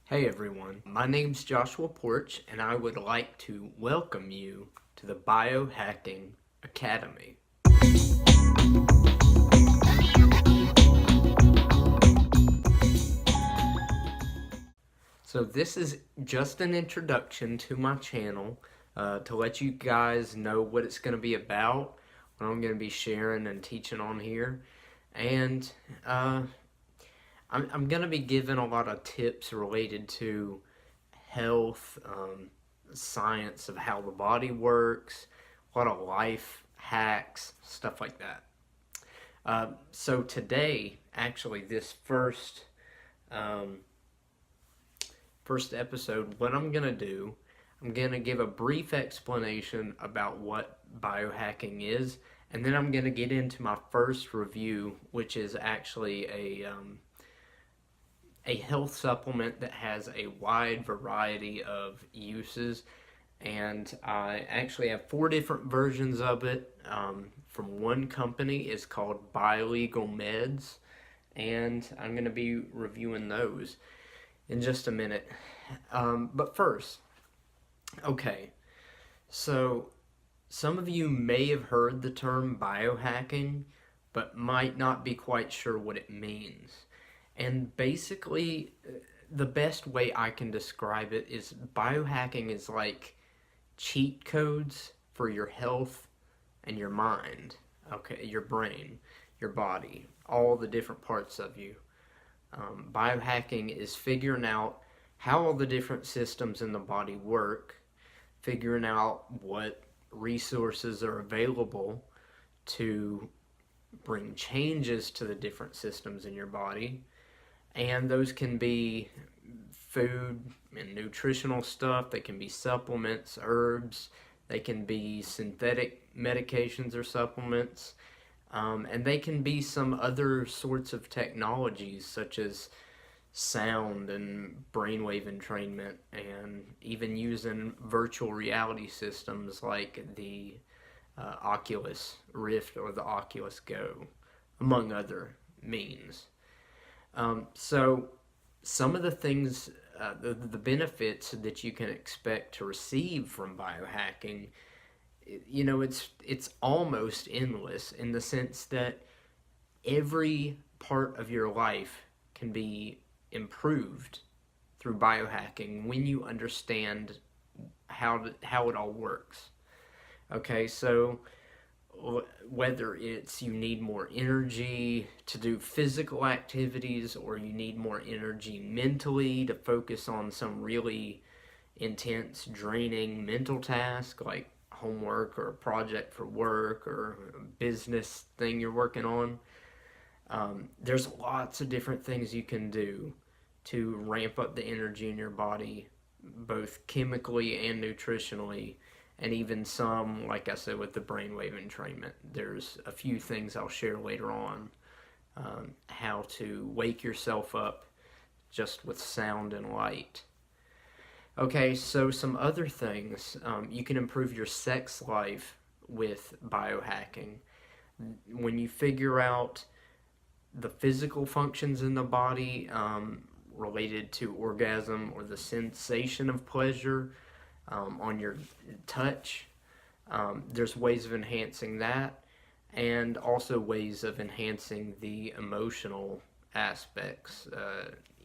Hey everyone, my name's Joshua Porch and I would like to welcome you to the Biohacking Academy. So this is just an introduction to my channel to let you guys know what it's going to be about, what I'm going to be sharing and teaching on here, and I'm going to be giving a lot of tips related to health, science of how the body works, a lot of life hacks, stuff like that. So today, actually, this first episode, what I'm going to do, I'm going to give a brief explanation about what biohacking is, and then I'm going to get into my first review, which is actually a health supplement that has a wide variety of uses, and I actually have 4 different versions of it from one company. It's called Biolegal Meds, and I'm going to be reviewing those in just a minute. But first, okay, so some of you may have heard the term biohacking, but might not be quite sure what it means. And basically, the best way I can describe it is biohacking is like cheat codes for your health and your mind, okay, your brain, your body, all the different parts of you. Biohacking is figuring out how all the different systems in the body work, figuring out what resources are available to bring changes to the different systems in your body. And those can be food and nutritional stuff, they can be supplements, herbs, they can be synthetic medications or supplements, and they can be some other sorts of technologies such as sound and brainwave entrainment, and even using virtual reality systems like the Oculus Rift or the Oculus Go, among other means. So some of the things, the benefits that you can expect to receive from biohacking, you know, it's almost endless in the sense that every part of your life can be improved through biohacking when you understand how it all works. Okay, so whether it's you need more energy to do physical activities, or you need more energy mentally to focus on some really intense, draining mental task like homework or a project for work or a business thing you're working on, there's lots of different things you can do to ramp up the energy in your body, both chemically and nutritionally, and even some, like I said, with the brainwave entrainment. There's a few things I'll share later on, how to wake yourself up just with sound and light. Okay, so some other things. You can improve your sex life with biohacking. When you figure out the physical functions in the body related to orgasm or the sensation of pleasure on your touch, there's ways of enhancing that, and also ways of enhancing the emotional aspects,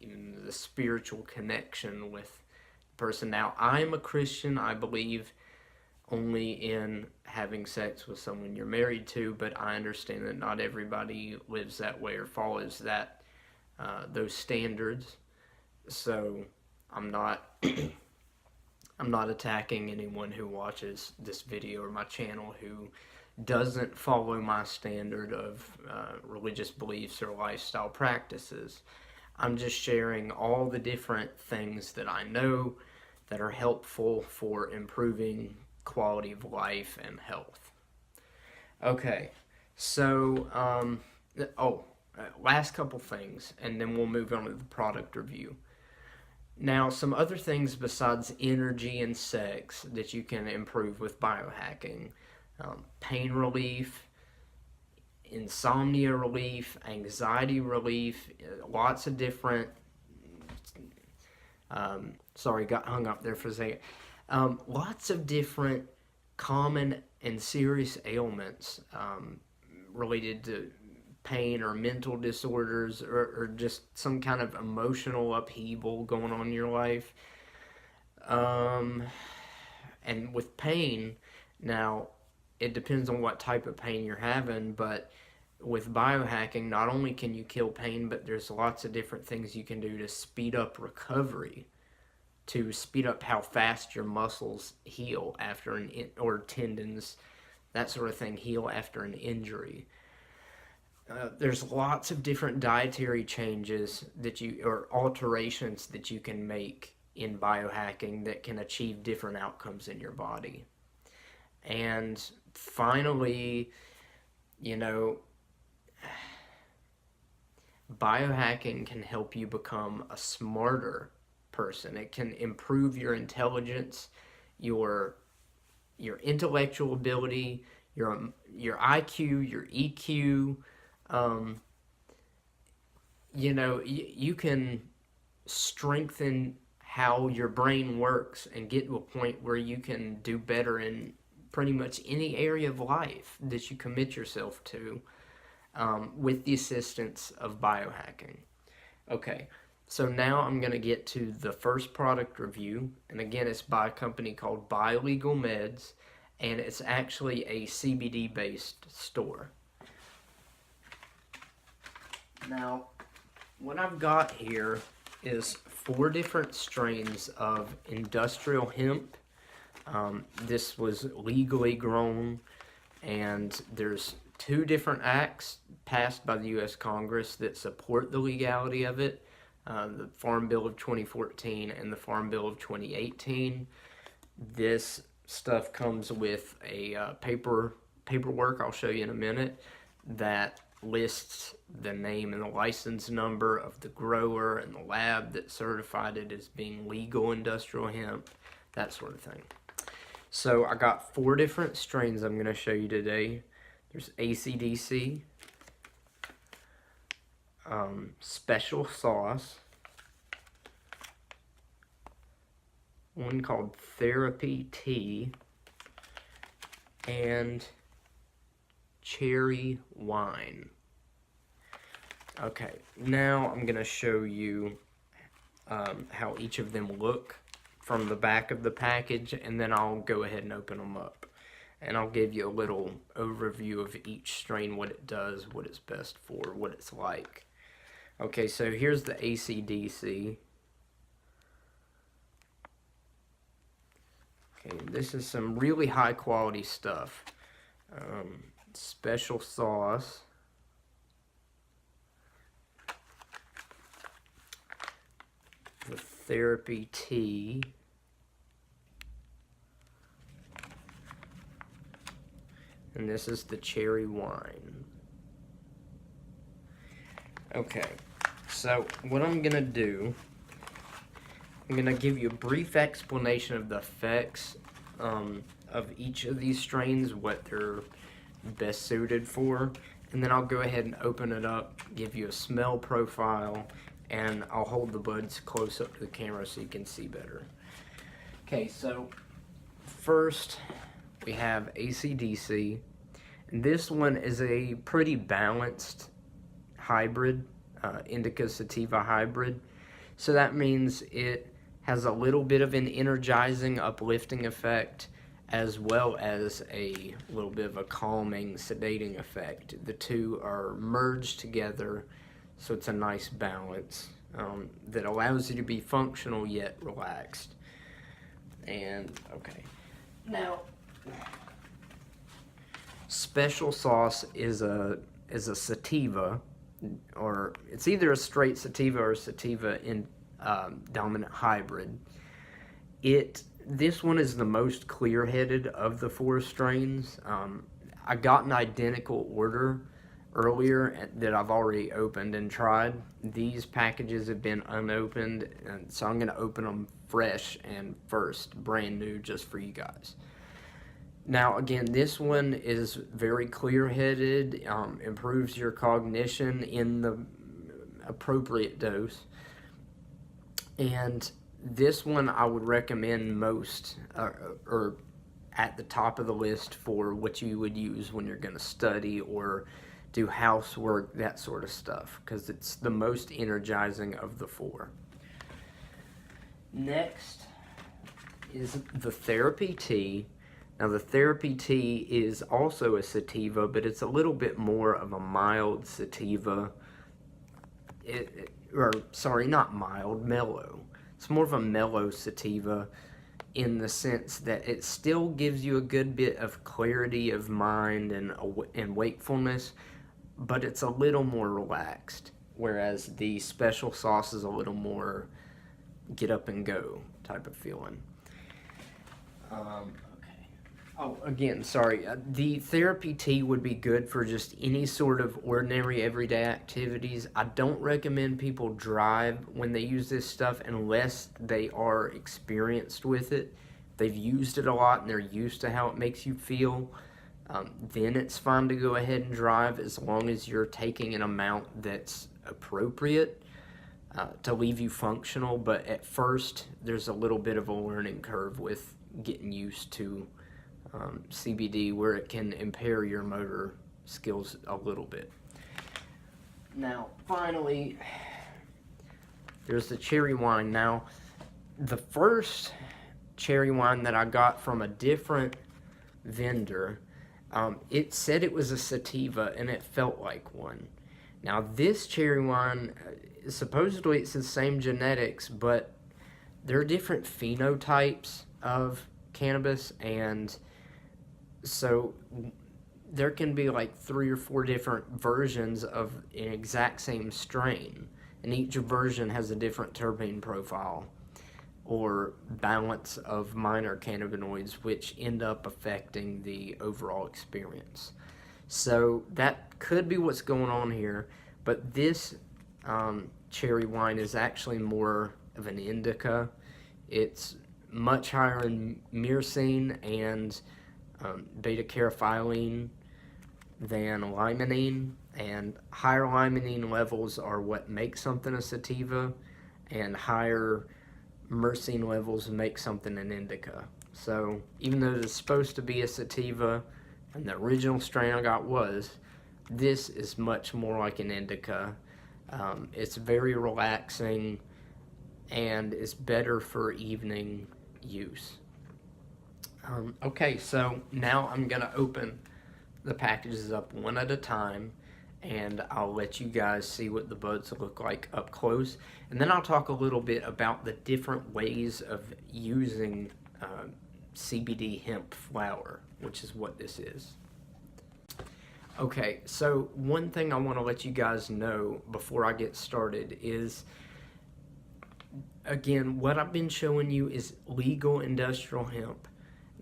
even the spiritual connection with the person. Now, I'm a Christian. I believe only in having sex with someone you're married to, but I understand that not everybody lives that way or follows that those standards. So I'm not I'm not attacking anyone who watches this video or my channel who doesn't follow my standard of religious beliefs or lifestyle practices. I'm just sharing all the different things that I know that are helpful for improving quality of life and health. Okay, so last couple things, and then we'll move on to the product review. Now, some other things besides energy and sex that you can improve with biohacking: pain relief, insomnia relief, anxiety relief, lots of different Sorry, got hung up there for a second. Lots of different common and serious ailments related to pain or mental disorders, or just some kind of emotional upheaval going on in your life. And with pain, now it depends on what type of pain you're having, but with biohacking, not only can you kill pain, but there's lots of different things you can do to speed up recovery, to speed up how fast your muscles heal after or tendons, that sort of thing, heal after an injury. There's lots of different dietary changes or alterations that you can make in biohacking that can achieve different outcomes in your body. And finally, biohacking can help you become a smarter person. It can improve your intelligence, your intellectual ability, your IQ, your EQ. You can strengthen how your brain works and get to a point where you can do better in pretty much any area of life that you commit yourself to, with the assistance of biohacking. Okay, so now I'm going to get to the first product review, and again, it's by a company called Biolegal Meds, and it's actually a CBD-based store. Now, what I've got here is 4 different strains of industrial hemp. This was legally grown, and there's 2 different acts passed by the U.S. Congress that support the legality of it. The Farm Bill of 2014 and the Farm Bill of 2018. This stuff comes with a paperwork I'll show you in a minute that lists the name and the license number of the grower and the lab that certified it as being legal industrial hemp, that sort of thing. So I got 4 different strains I'm going to show you today. There's AC/DC, Special Sauce, one called Therapy Tea, and Cherry Wine. Okay, now I'm going to show you how each of them look from the back of the package, and then I'll go ahead and open them up. And I'll give you a little overview of each strain, what it does, what it's best for, what it's like. Okay, so here's the AC/DC. Okay, this is some really high quality stuff. Special Sauce. The Therapy Tea. And this is the Cherry Wine. Okay, so what I'm going to do, I'm going to give you a brief explanation of the effects of each of these strains, what they're best suited for, and then I'll go ahead and open it up, give you a smell profile, and I'll hold the buds close up to the camera so you can see better. Okay, so first we have AC/DC. This one is a pretty balanced hybrid, indica sativa hybrid. So that means it has a little bit of an energizing, uplifting effect, as well as a little bit of a calming, sedating effect. The two are merged together, so it's a nice balance that allows you to be functional yet relaxed. And okay, now Special Sauce is a sativa, or it's either a straight sativa or a sativa in dominant hybrid. This one is the most clear-headed of the 4 strains. I got an identical order earlier that I've already opened and tried. These packages have been unopened, and so I'm going to open them fresh and first, brand new, just for you guys. Now, again, this one is very clear-headed, improves your cognition in the appropriate dose. And this one I would recommend most, or at the top of the list for what you would use when you're going to study or do housework, that sort of stuff, because it's the most energizing of the four. Next is the Therapy Tea. Now the Therapy Tea is also a sativa, but it's a little bit more of a mild sativa. Not mild, mellow. It's more of a mellow sativa in the sense that it still gives you a good bit of clarity of mind and wakefulness, but it's a little more relaxed, whereas the special sauce is a little more get up and go type of feeling. Okay. Oh, again, sorry. The Therapy Tea would be good for just any sort of ordinary everyday activities. I don't recommend people drive when they use this stuff unless they are experienced with it. They've used it a lot and they're used to how it makes you feel. Then it's fine to go ahead and drive as long as you're taking an amount that's appropriate to leave you functional. But at first, there's a little bit of a learning curve with getting used to CBD, where it can impair your motor skills a little bit. Now, finally, there's the cherry wine. Now, the first cherry wine that I got from a different vendor, it said it was a sativa, and it felt like one. Now, this cherry wine, supposedly it's the same genetics, but there are different phenotypes of cannabis, and so there can be like 3 or 4 different versions of an exact same strain, and each version has a different terpene profile or balance of minor cannabinoids, which end up affecting the overall experience. So that could be what's going on here, but this cherry wine is actually more of an indica. It's much higher in myrcene and beta-caryophyllene than limonene, and higher limonene levels are what make something a sativa, and higher myrcene levels make something an indica. So even though it's supposed to be a sativa, and the original strain I got was, this is much more like an indica. It's very relaxing, and it's better for evening use. Okay, so now I'm going to open the packages up one at a time, and I'll let you guys see what the buds look like up close. And then I'll talk a little bit about the different ways of using CBD hemp flower, which is what this is. Okay, so one thing I want to let you guys know before I get started is, again, what I've been showing you is legal industrial hemp.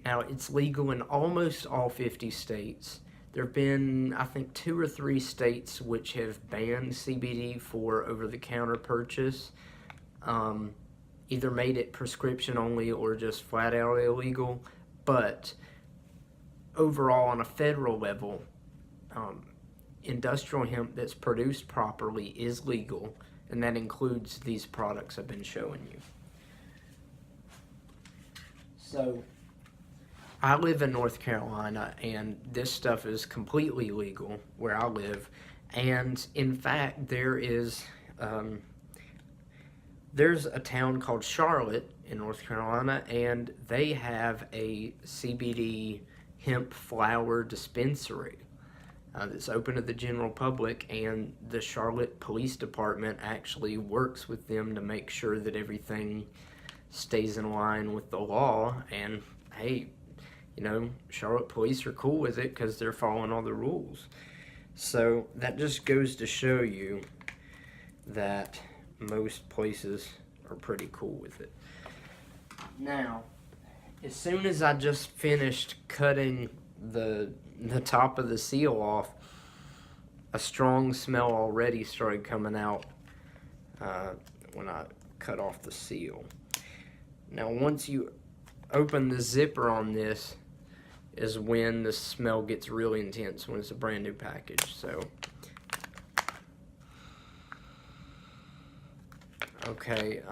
Now, it's legal in almost all 50 states. There have been, I think, 2 or 3 states which have banned CBD for over-the-counter purchase, either made it prescription only or just flat out illegal. But overall, on a federal level, industrial hemp that's produced properly is legal, and that includes these products I've been showing you. So, I live in North Carolina, and this stuff is completely legal where I live. And in fact, there's a town called Charlotte in North Carolina, and they have a CBD hemp flower dispensary that's open to the general public, and the Charlotte Police Department actually works with them to make sure that everything stays in line with the law. And hey, you know, Charlotte police are cool with it because they're following all the rules. So that just goes to show you that most places are pretty cool with it. Now, as soon as I just finished cutting the top of the seal off, a strong smell already started coming out when I cut off the seal. Now, once you open the zipper on this is when the smell gets really intense, when it's a brand new package. So, okay,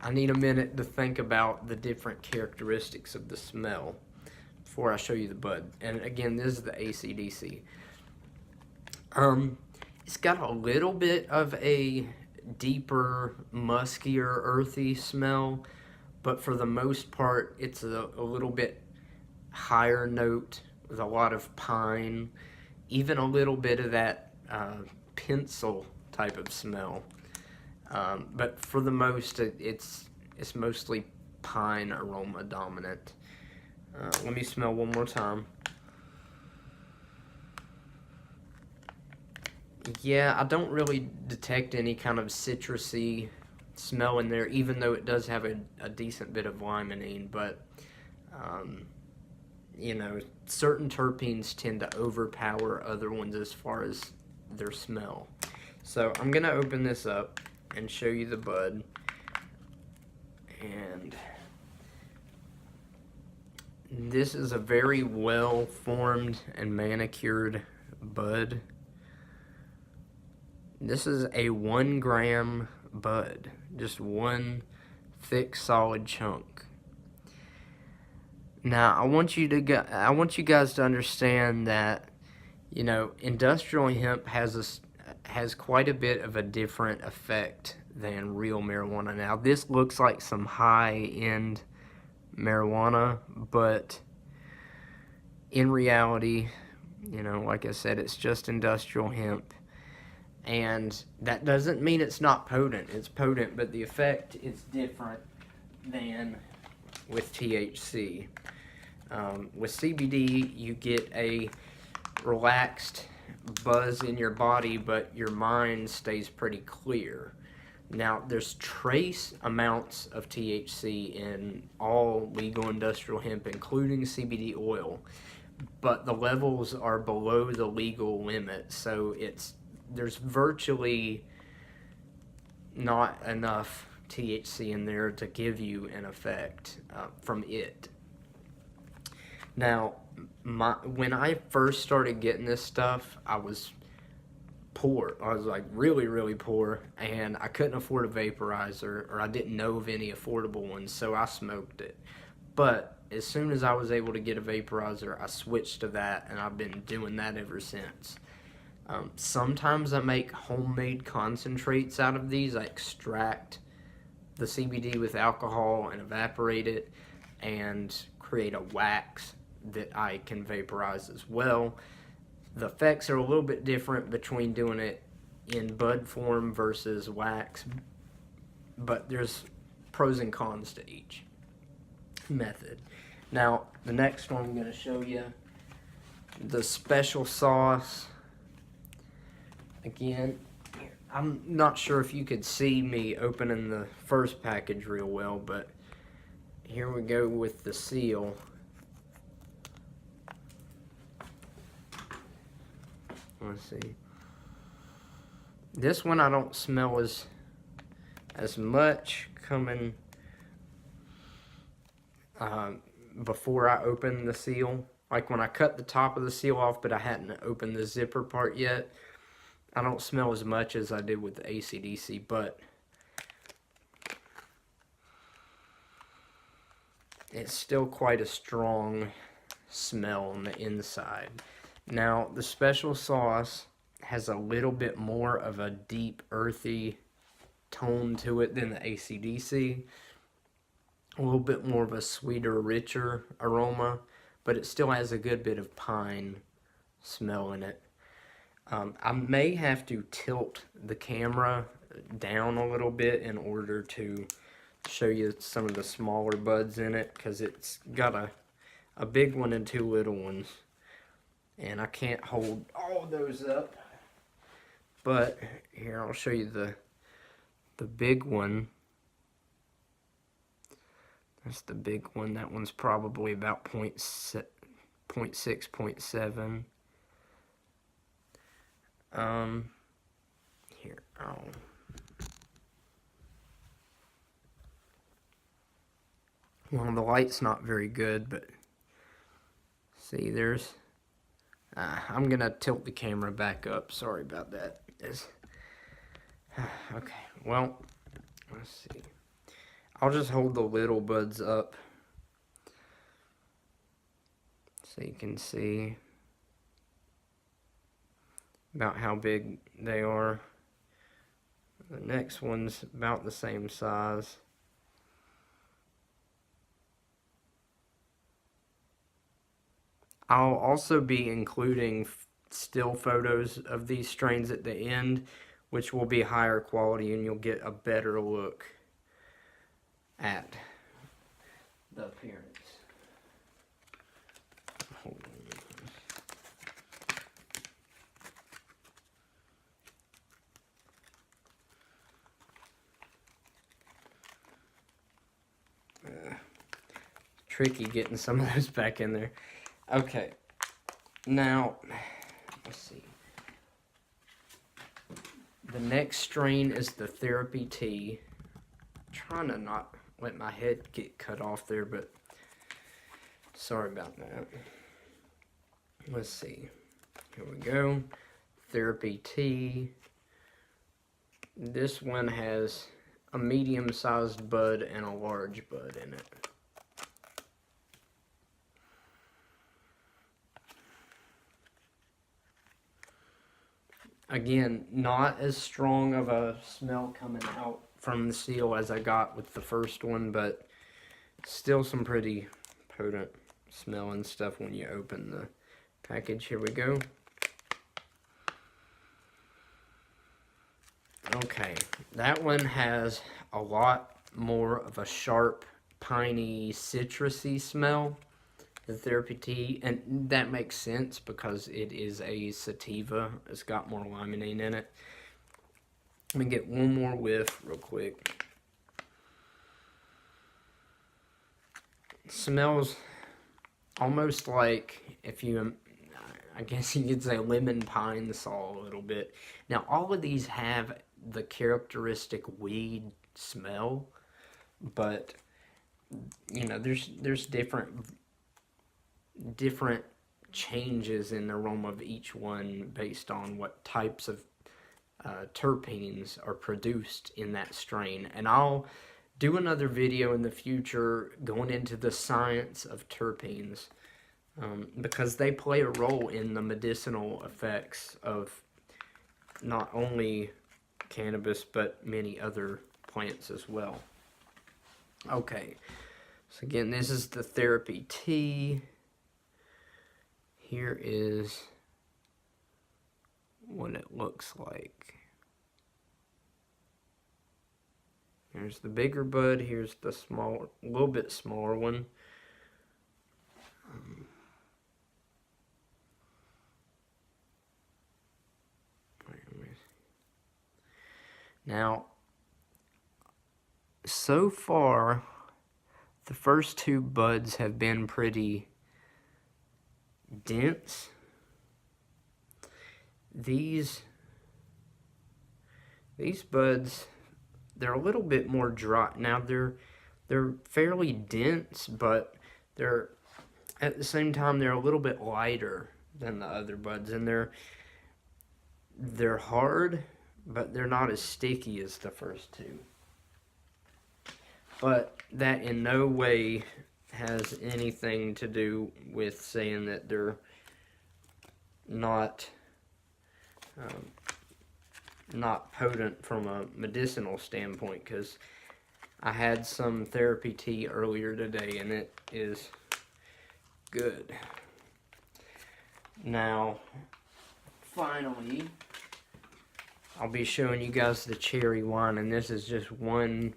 I need a minute to think about the different characteristics of the smell before I show you the bud. And again, this is the AC/DC. It's got a little bit of a deeper, muskier, earthy smell, but for the most part, it's a little bit higher note with a lot of pine, even a little bit of that pencil type of smell. But for the most, it's mostly pine aroma dominant. Let me smell one more time. Yeah, I don't really detect any kind of citrusy smell in there, even though it does have a decent bit of limonene, but you know, certain terpenes tend to overpower other ones as far as their smell. So I'm gonna open this up and show you the bud. And this is a very well formed and manicured bud. This is a 1 gram bud, just one thick solid chunk. Now I want you guys to understand that, you know, industrial hemp has quite a bit of a different effect than real marijuana. Now this looks like some high-end marijuana, but in reality, you know, like I said, it's just industrial hemp. And that doesn't mean it's not potent. It's potent, but the effect is different than with THC. With CBD, you get a relaxed buzz in your body, but your mind stays pretty clear. Now, there's trace amounts of THC in all legal industrial hemp, including CBD oil, but the levels are below the legal limit, so there's virtually not enough THC in there to give you an effect from it. Now, when I first started getting this stuff, I was poor. I was like really, really poor, and I couldn't afford a vaporizer, or I didn't know of any affordable ones, so I smoked it. But as soon as I was able to get a vaporizer, I switched to that, and I've been doing that ever since. Sometimes I make homemade concentrates out of these. I extract the CBD with alcohol and evaporate it and create a wax that I can vaporize as well. The effects are a little bit different between doing it in bud form versus wax, but there's pros and cons to each method. Now, the next one I'm going to show you, the special sauce. Again, I'm not sure if you could see me opening the first package real well, but here we go with the seal. Let's see. This one I don't smell as much coming before I open the seal. Like when I cut the top of the seal off, but I hadn't opened the zipper part yet, I don't smell as much as I did with the AC/DC, but it's still quite a strong smell on the inside. Now, the special sauce has a little bit more of a deep, earthy tone to it than the AC/DC. A little bit more of a sweeter, richer aroma, but it still has a good bit of pine smell in it. I may have to tilt the camera down a little bit in order to show you some of the smaller buds in it, because it's got a big one and 2 little ones, and I can't hold all those up. But here, I'll show you the big one. That's the big one. That one's probably about 0.6, 0.7. Here, well, the light's not very good, but see, there's, I'm gonna tilt the camera back up. Sorry about that. Okay, well, let's see. I'll just hold the little buds up so you can see about how big they are. The next one's about the same size. I'll also be including still photos of these strains at the end, which will be higher quality, and you'll get a better look at the appearance. Hold on. Tricky getting some of those back in there. Okay, now let's see. The next strain is the Therapy Tea. I'm trying to not let my head get cut off there, but sorry about that. Let's see. Here we go. Therapy Tea. This one has a medium-sized bud and a large bud in it. Again, not as strong of a smell coming out from the seal as I got with the first one, but still some pretty potent smell and stuff when you open the package. Here we go. Okay, that one has a lot more of a sharp, piney, citrusy smell, the Therapy Tea, and that makes sense because it is a sativa. It's got more limonene in it. Let me get one more whiff real quick. It smells almost like, if you, I guess you could say lemon pine saw a little bit. Now, all of these have the characteristic weed smell, but, you know, there's different changes in the aroma of each one based on what types of terpenes are produced in that strain. And I'll do another video in the future going into the science of terpenes, because they play a role in the medicinal effects of not only cannabis but many other plants as well. Okay, so again, this is the Therapy Tea. Here is what it looks like. Here's the bigger bud. Here's the small, a little bit smaller one. Now, so far, the first two buds have been pretty dense. These buds, they're a little bit more dry. Now they're fairly dense, but they're at the same time they're a little bit lighter than the other buds, and they're hard, but they're not as sticky as the first two. But that in no way has anything to do with saying that they're not potent from a medicinal standpoint, because I had some Therapy Tea earlier today and it is good. Now, finally, I'll be showing you guys the cherry wine, and this is just one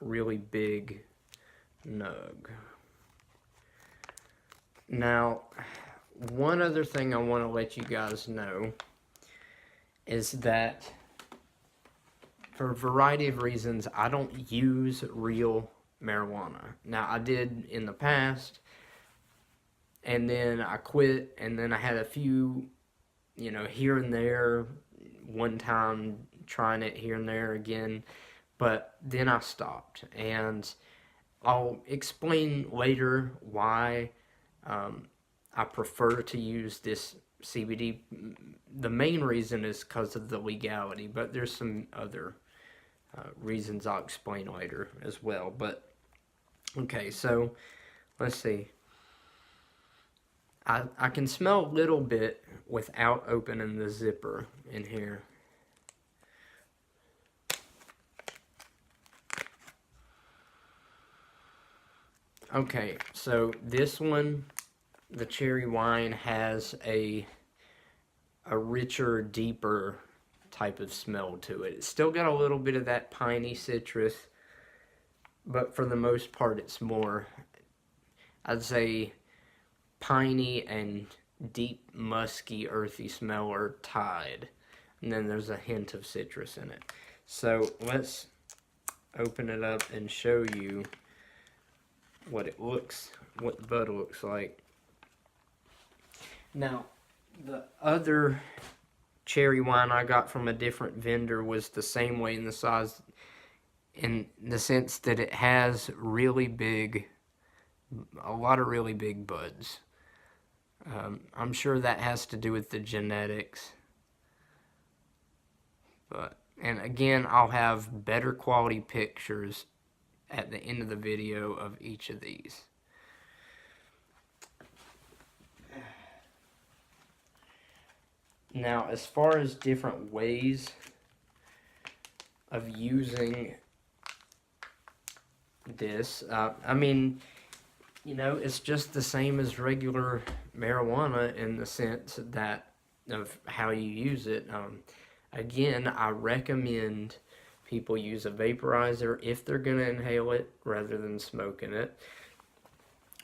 really big nug. Now, one other thing I want to let you guys know is that for a variety of reasons, I don't use real marijuana. Now, I did in the past, and then I quit, and then I had a few, you know, here and there, one time trying it here and there again, but then I stopped, and I'll explain later why I prefer to use this CBD. The main reason is because of the legality, but there's some other reasons I'll explain later as well. But okay, so let's see. I can smell a little bit without opening the zipper in here. Okay, so this one, the cherry wine, has a richer, deeper type of smell to it. It's still got a little bit of that piney citrus, but for the most part it's more, I'd say, piney and deep, musky, earthy smell are tied. And then there's a hint of citrus in it. So let's open it up and show you what the bud looks like. Now, the other cherry wine I got from a different vendor was the same way in the size, in the sense that it has a lot of really big buds. I'm sure that has to do with the genetics. And again, I'll have better quality pictures at the end of the video of each of these. Now, as far as different ways of using this, I mean, you know, it's just the same as regular marijuana in the sense that of how you use it. Again, I recommend people use a vaporizer if they're going to inhale it rather than smoking it.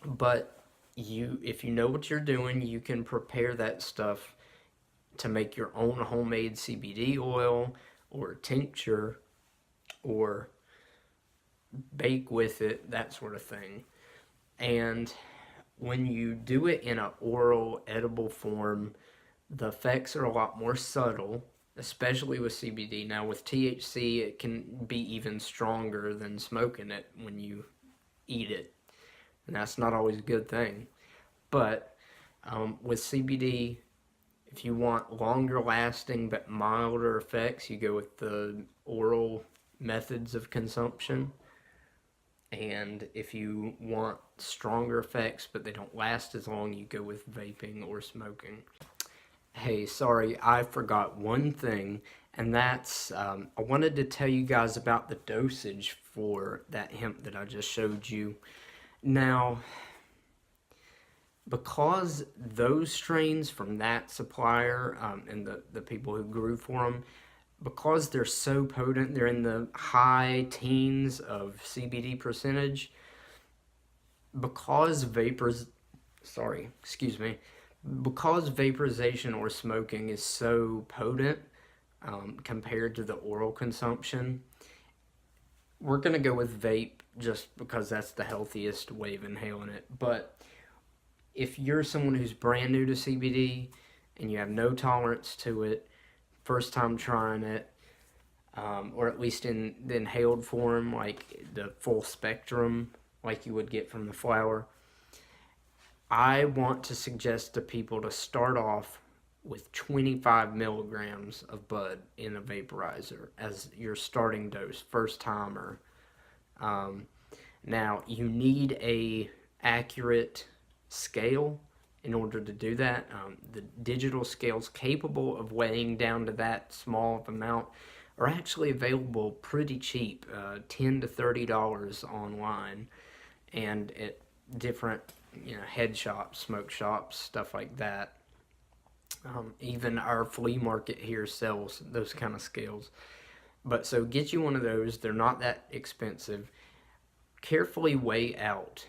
But if you know what you're doing, you can prepare that stuff to make your own homemade CBD oil or tincture or bake with it, that sort of thing. And when you do it in an oral, edible form, the effects are a lot more subtle, especially with CBD. Now, with THC, it can be even stronger than smoking it when you eat it. And that's not always a good thing. But with CBD, if you want longer lasting but milder effects, you go with the oral methods of consumption. And if you want stronger effects but they don't last as long, you go with vaping or smoking. Hey, sorry, I forgot one thing, and that's, I wanted to tell you guys about the dosage for that hemp that I just showed you. Now, because those strains from that supplier and the people who grew for them, because they're so potent, they're in the high teens of CBD percentage, because because vaporization or smoking is so potent compared to the oral consumption, we're going to go with vape just because that's the healthiest way of inhaling it. But if you're someone who's brand new to CBD and you have no tolerance to it, first time trying it, or at least in the inhaled form, like the full spectrum, like you would get from the flower, I want to suggest to people to start off with 25 milligrams of bud in a vaporizer as your starting dose, first timer. Now, you need a accurate scale in order to do that. The digital scales capable of weighing down to that small of amount are actually available pretty cheap, $10 to $30 online, and at different head shops, smoke shops, stuff like that. Even our flea market here sells those kind of scales. But so get you one of those. They're not that expensive. Carefully weigh out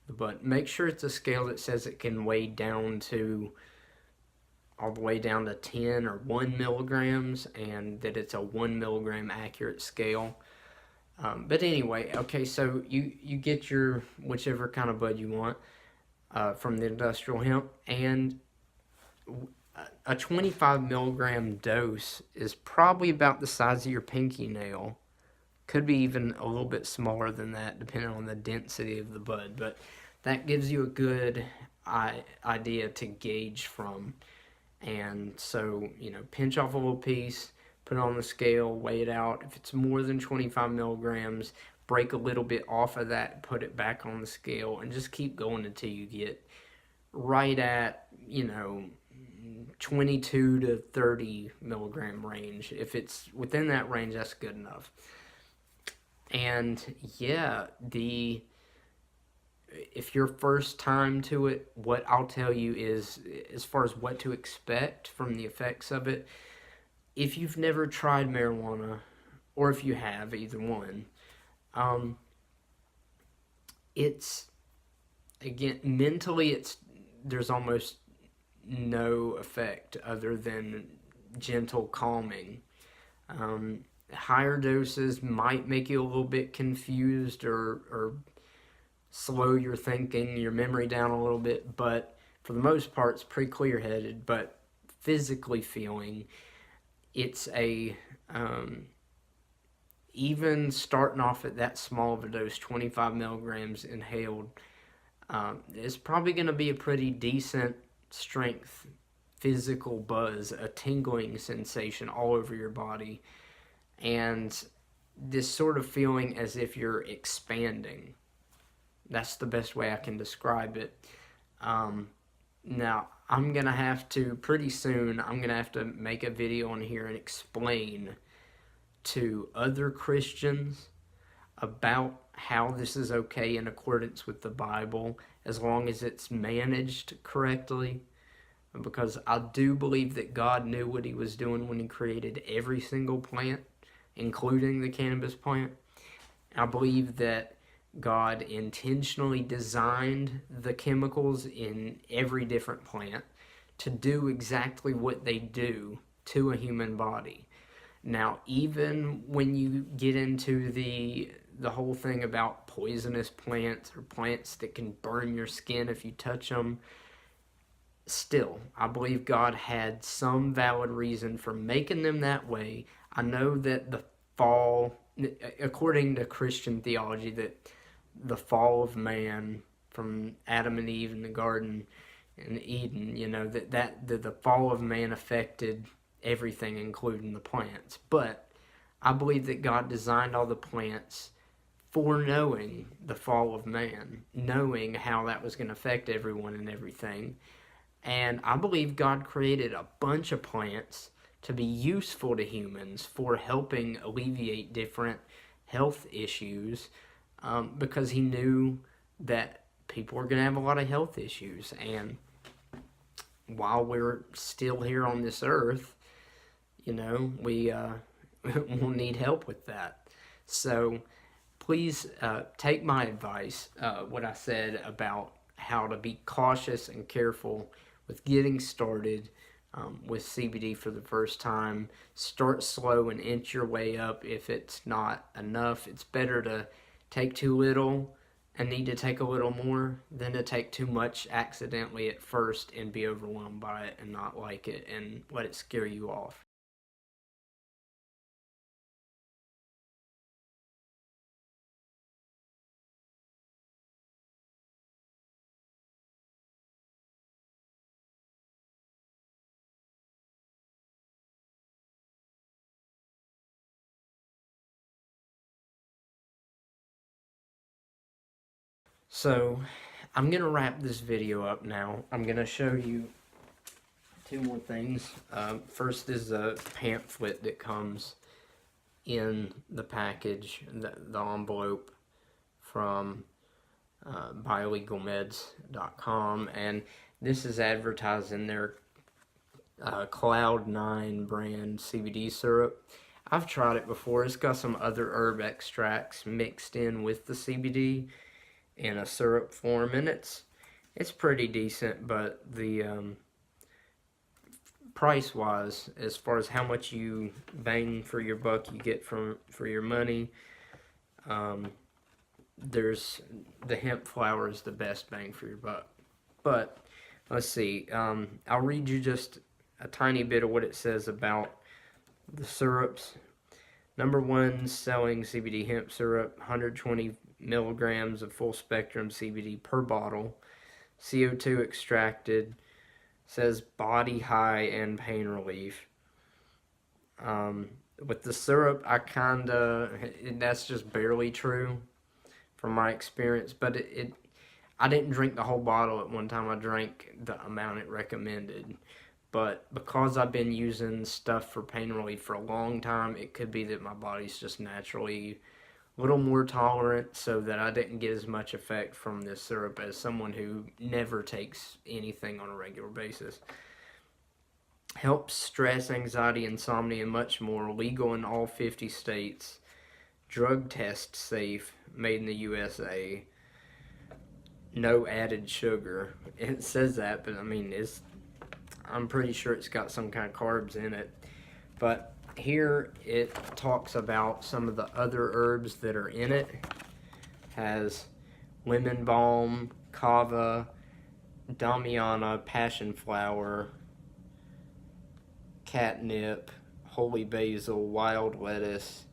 the bud. Make sure it's a scale that says it can weigh down to all the way down to 10 or 1 milligrams, and that it's a 1 milligram accurate scale. But anyway, okay, so you get your whichever kind of bud you want from the Industrial Hemp, and a 25 milligram dose is probably about the size of your pinky nail. Could be even a little bit smaller than that, depending on the density of the bud. But that gives you a good idea to gauge from. And so, pinch off a little piece, put put it on the scale, weigh it out. If it's more than 25 milligrams, break a little bit off of that, put it back on the scale, and just keep going until you get right at, 22 to 30 milligram range. If it's within that range, that's good enough. And yeah, if you're first time to it, what I'll tell you is, as far as what to expect from the effects of it, if you've never tried marijuana, or if you have, either one, it's, again, mentally, there's almost no effect other than gentle calming. Higher doses might make you a little bit confused or slow your thinking, your memory down a little bit, but for the most part, it's pretty clear-headed. But physically feeling, it's even starting off at that small of a dose, 25 milligrams inhaled, it's probably going to be a pretty decent strength physical buzz, a tingling sensation all over your body, and this sort of feeling as if you're expanding. That's the best way I can describe it. Now, I'm going to have to, pretty soon, I'm going to have to make a video on here and explain to other Christians about how this is okay in accordance with the Bible, as long as it's managed correctly. Because I do believe that God knew what he was doing when he created every single plant, including the cannabis plant. I believe that God intentionally designed the chemicals in every different plant to do exactly what they do to a human body. Now, even when you get into the whole thing about poisonous plants or plants that can burn your skin if you touch them, still, I believe God had some valid reason for making them that way. I know that the fall, according to Christian theology, that the fall of man from Adam and Eve in the garden in Eden, that the fall of man affected everything, including the plants. But I believe that God designed all the plants foreknowing the fall of man, knowing how that was going to affect everyone and everything. And I believe God created a bunch of plants to be useful to humans for helping alleviate different health issues, because he knew that people were going to have a lot of health issues. And while we're still here on this earth, we will need help with that. So please take my advice, what I said about how to be cautious and careful with getting started with CBD for the first time. Start slow and inch your way up. If it's not enough, it's better to take too little and need to take a little more than to take too much accidentally at first and be overwhelmed by it and not like it and let it scare you off. So I'm going to wrap this video up now. I'm going to show you two more things. First is a pamphlet that comes in the package, the envelope, from biolegalmeds.com, and this is advertised in their Cloud9 brand CBD syrup. I've tried it before. It's got some other herb extracts mixed in with the CBD in a syrup form, and it's pretty decent, but the price wise, as far as how much you bang for your buck, you get for your money, there's the hemp flower is the best bang for your buck. But let's see, I'll read you just a tiny bit of what it says about the syrups. Number one selling CBD hemp syrup, 120 milligrams of full spectrum CBD per bottle, CO2 extracted, says body high and pain relief. With the syrup, that's just barely true from my experience, but I didn't drink the whole bottle at one time. I drank the amount it recommended. But because I've been using stuff for pain relief for a long time, it could be that my body's just naturally a little more tolerant, so that I didn't get as much effect from this syrup as someone who never takes anything on a regular basis. Helps stress, anxiety, insomnia, and much more. Legal in all 50 states. Drug test safe. Made in the USA. No added sugar. It says that, but I mean, I'm pretty sure it's got some kind of carbs in it. But here it talks about some of the other herbs that are in it. Has lemon balm, kava, damiana, passion flower, catnip, holy basil, wild lettuce,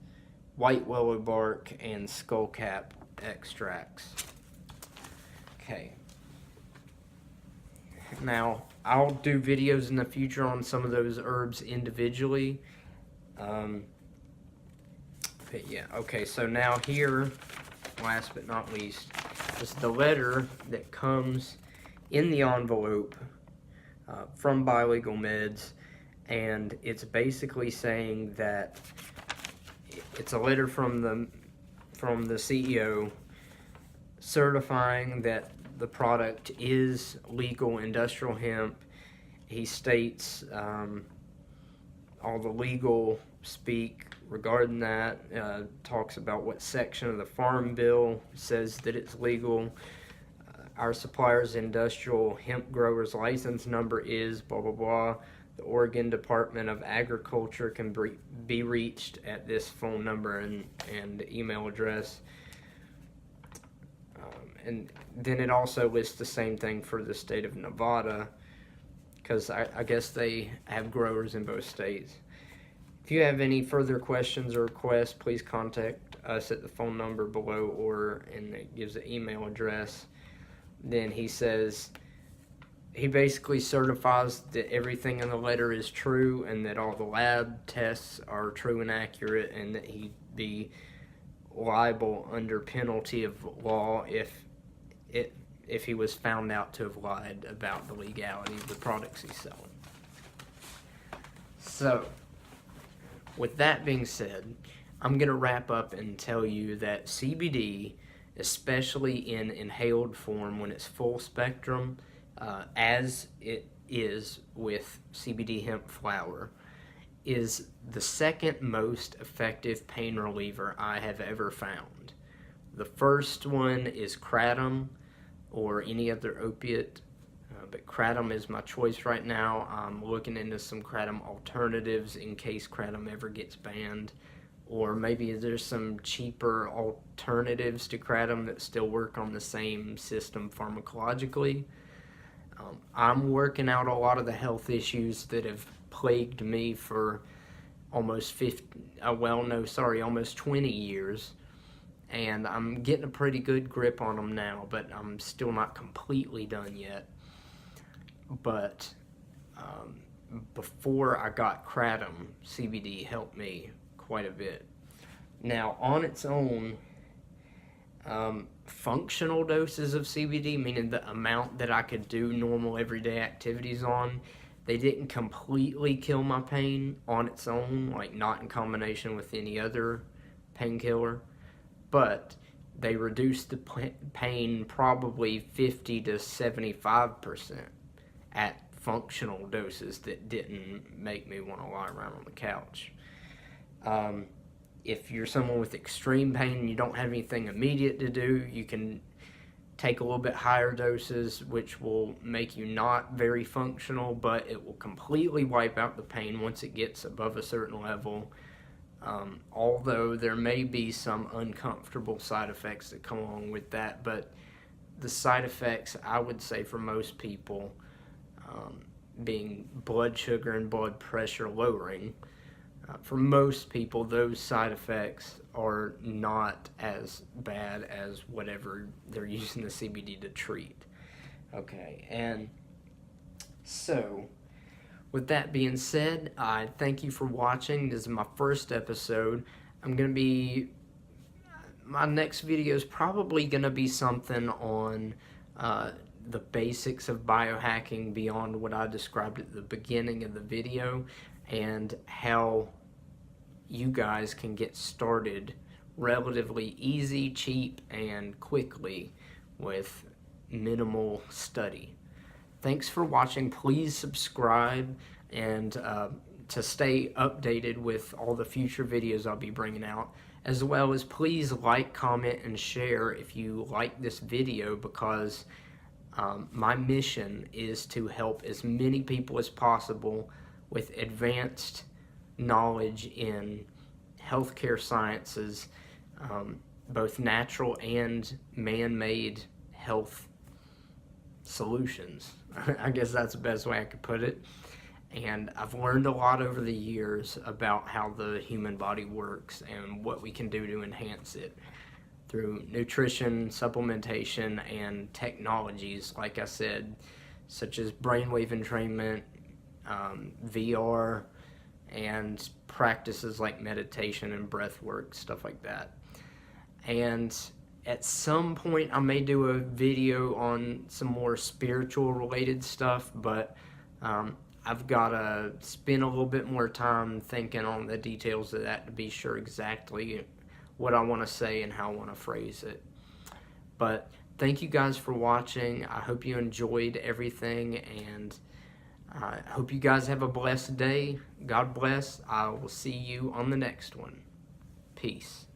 white willow bark, and skullcap extracts. Okay. Now, I'll do videos in the future on some of those herbs individually. But yeah, okay, so now here, last but not least, is the letter that comes in the envelope from Bilegal Meds. And it's basically saying that it's a letter from the CEO certifying that the product is legal industrial hemp. He states all the legal speak regarding that, talks about what section of the Farm Bill says that it's legal. Our supplier's industrial hemp growers license number is blah blah blah. The Oregon Department of Agriculture can be reached at this phone number and email address. And then it also lists the same thing for the state of Nevada, because I guess they have growers in both states. If you have any further questions or requests, please contact us at the phone number below, and it gives the email address. Then he says, he basically certifies that everything in the letter is true and that all the lab tests are true and accurate, and that he'd be liable under penalty of law if he was found out to have lied about the legality of the products he's selling. So, with that being said, I'm going to wrap up and tell you that CBD, especially in inhaled form when it's full spectrum, as it is with CBD hemp flower, is the second most effective pain reliever I have ever found. The first one is kratom or any other opiate, but kratom is my choice right now. I'm looking into some kratom alternatives in case kratom ever gets banned, or maybe there's some cheaper alternatives to kratom that still work on the same system pharmacologically. I'm working out a lot of the health issues that have plagued me for almost 20 years, and I'm getting a pretty good grip on them now, but I'm still not completely done yet. But before I got kratom, CBD helped me quite a bit. Now, on its own, functional doses of CBD, meaning the amount that I could do normal everyday activities on, they didn't completely kill my pain on its own, like not in combination with any other painkiller, but they reduced the pain probably 50 to 75% at functional doses that didn't make me want to lie around on the couch. If you're someone with extreme pain and you don't have anything immediate to do, you can take a little bit higher doses, which will make you not very functional, but it will completely wipe out the pain once it gets above a certain level. Although there may be some uncomfortable side effects that come along with that, but the side effects, I would say for most people, being blood sugar and blood pressure lowering, for most people, those side effects are not as bad as whatever they're using the CBD to treat. Okay, and so With that being said, I thank you for watching. This is my first episode. My next video is probably going to be something on the basics of biohacking beyond what I described at the beginning of the video, and how you guys can get started relatively easy, cheap, and quickly with minimal study. Thanks for watching. Please subscribe, and to stay updated with all the future videos I'll be bringing out, as well as please like, comment, and share if you like this video, because my mission is to help as many people as possible with advanced knowledge in healthcare sciences, both natural and man-made health solutions. I guess that's the best way I could put it. And I've learned a lot over the years about how the human body works and what we can do to enhance it through nutrition, supplementation, and technologies, like I said, such as brainwave entrainment, VR, and practices like meditation and breath work, stuff like that. And at some point I may do a video on some more spiritual related stuff, but I've got to spend a little bit more time thinking on the details of that to be sure exactly what I want to say and how I want to phrase it. But thank you guys for watching. I hope you enjoyed everything, and I hope you guys have a blessed day. God bless. I will see you on the next one. Peace.